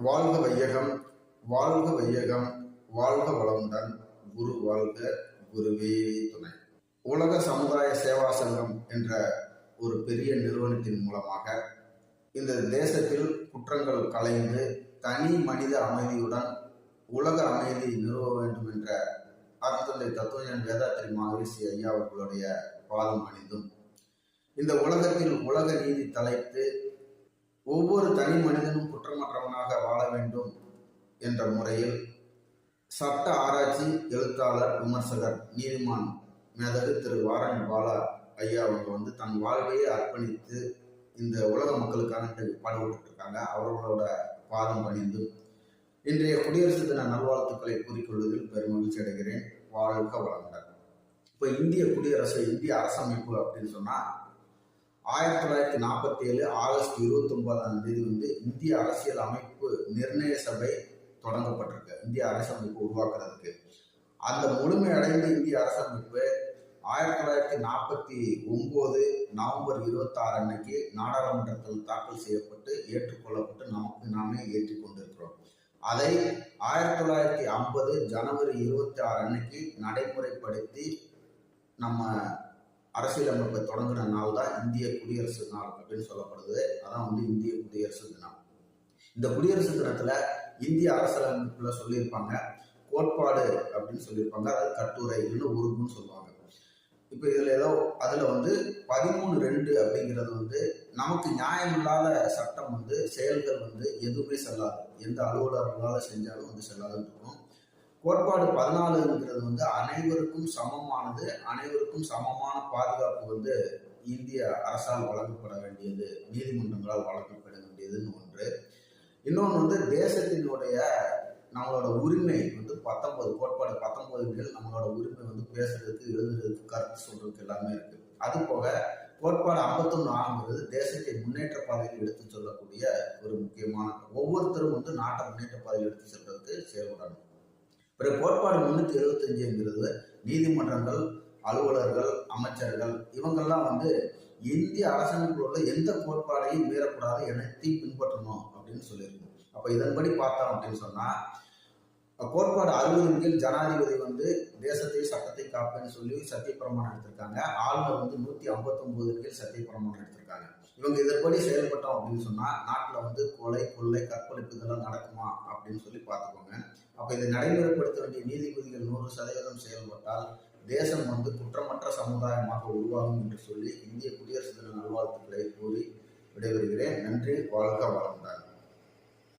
வாழ்க வையகம், வாழ்க வையகம், வாழ்க வளமுடன். குரு வாழ்க, குருவே துணை. உலக சமுதாய சேவா சங்கம் என்ற ஒரு பெரிய நிறுவனத்தின் மூலமாக இந்த தேசத்தில் குற்றங்கள் களைந்து தனி மனித அமைதியுடன் உலக அமைதி நிறுவ வேண்டும் என்ற அருத்தந்தை தத்துவஞானி வேதாத்திரி மகரிஷி ஐயா அவர்களுடைய பாதம் அணிந்தும் இந்த உலகத்தில் உலக நீதி தலைத்து ஒவ்வொரு தனி மனிதனும் குற்றமற்றவனாக வாழ வேண்டும் என்ற முறையில் சட்ட ஆராய்ச்சி, எழுத்தாளர், விமர்சகர், நீதிமான் மேதகு திரு வாரணி பாலா ஐயா அவங்க தன் வாழ்வையே அர்ப்பணித்து இந்த உலக மக்களுக்காக பாடுபட்டு இருக்காங்க. அவர்களோட பாதம் பணிந்து இன்றைய குடியரசு தின நல்வாழ்த்துக்களை கூறிக்கொள்வதில் பெருமகிழ்ச்சி அடைகிறேன். வாழ்க வளமுடன். இப்போ இந்திய குடியரசு, இந்திய அரசமைப்பு அப்படின்னு சொன்னா 1947 ஆகஸ்ட் 29 இந்திய அரசியல் அமைப்பு நிர்ணய சபை தொடங்கப்பட்டிருக்கு. இந்திய அரசமைப்பு உருவாக்குறதுக்கு அந்த முழுமையடைந்த இந்திய அரசமைப்பு 1949 நவம்பர் 26 அன்னைக்கு நாடாளுமன்றத்தில் தாக்கல் செய்யப்பட்டு ஏற்றுக்கொள்ளப்பட்டு நமக்கு நாமே ஏற்றிக்கொண்டிருக்கிறோம். அதை 1950 ஜனவரி 26 அன்னைக்கு நடைமுறைப்படுத்தி நம்ம அரசியலமைப்பை தொடங்கின நாள் தான் இந்திய குடியரசு நாள் அப்படின்னு சொல்லப்படுது. அதான் இந்திய குடியரசு தினம். இந்த குடியரசு தினத்துல இந்திய அரசியலமைப்புல சொல்லியிருப்பாங்க கோட்பாடு அப்படின்னு சொல்லியிருப்பாங்க, அதாவது கட்டுரை இல்லைன்னு உருகுன்னு சொல்லுவாங்க. இப்போ இதுல அதுல 13(2) அப்படிங்கிறது நமக்கு நியாயமில்லாத சட்டம் செயல்கள் எதுவுமே செல்லாது, எந்த அலுவலர்களால் செஞ்சாலும் செல்லாதுன்னு இருக்கும். கோட்பாடு 14ங்கிறது அனைவருக்கும் சமமானது, அனைவருக்கும் சமமான பாதுகாப்பு இந்திய அரசால் வழங்கப்பட வேண்டியது, நீதிமன்றங்களால் வழங்கப்பட வேண்டியதுன்னு ஒன்று. இன்னொன்று தேசத்தினுடைய நம்மளோட உரிமை 19 கோட்பாடு 19 நம்மளோட உரிமை பேசுறதுக்கு, எழுதுறதுக்கு, கருத்து சொல்றதுக்கு எல்லாமே இருக்கு. அது போக கோட்பாடு 51 ஆகுங்கிறது தேசத்தை முன்னேற்ற பாதையில் எடுத்து சொல்லக்கூடிய ஒரு முக்கியமான, ஒவ்வொருத்தரும் நாட்டை முன்னேற்ற பாதையில் எடுத்து செல்றதுக்கு செயல்படணும். பிறகு கோட்பாடு 375ங்கிறது நீதிமன்றங்கள், அலுவலர்கள், அமைச்சர்கள் இவங்கெல்லாம் இந்திய அரசமைப்பில் உள்ள எந்த கோட்பாடையும் மீறக்கூடாது, எனத்தையும் பின்பற்றணும் அப்படின்னு சொல்லியிருக்கோம். அப்ப இதன்படி பார்த்தோம் அப்படின்னு சொன்னா கோட்பாடு 60 கீழ் ஜனாதிபதி தேசத்தை சட்டத்தை காப்பேன்னு சொல்லி சத்தியப்பிரமாணம் எடுத்திருக்காங்க. ஆளுநர் 159 கீழ் சத்தியப்பிரமாணம் எடுத்திருக்காங்க. இவங்க இதன்படி செயல்பட்டோம் அப்படின்னு சொன்னா நாட்டுல கொலை, கொள்ளை, கற்பழிப்பு இதெல்லாம் நடக்குமா அப்படின்னு சொல்லி பார்த்துக்கோங்க. அப்ப இதை நடைமுறைப்படுத்த வேண்டிய நீதிபதிகள் 100% செயல்பட்டால் தேசம் குற்றமற்ற சமுதாயமாக உருவாகும் என்று சொல்லி இந்திய குடியரசு தின நல்வாழ்த்துக்களை கூறி விடைபெறுகிறேன். நன்றி. வாழ்க வளமுடன்.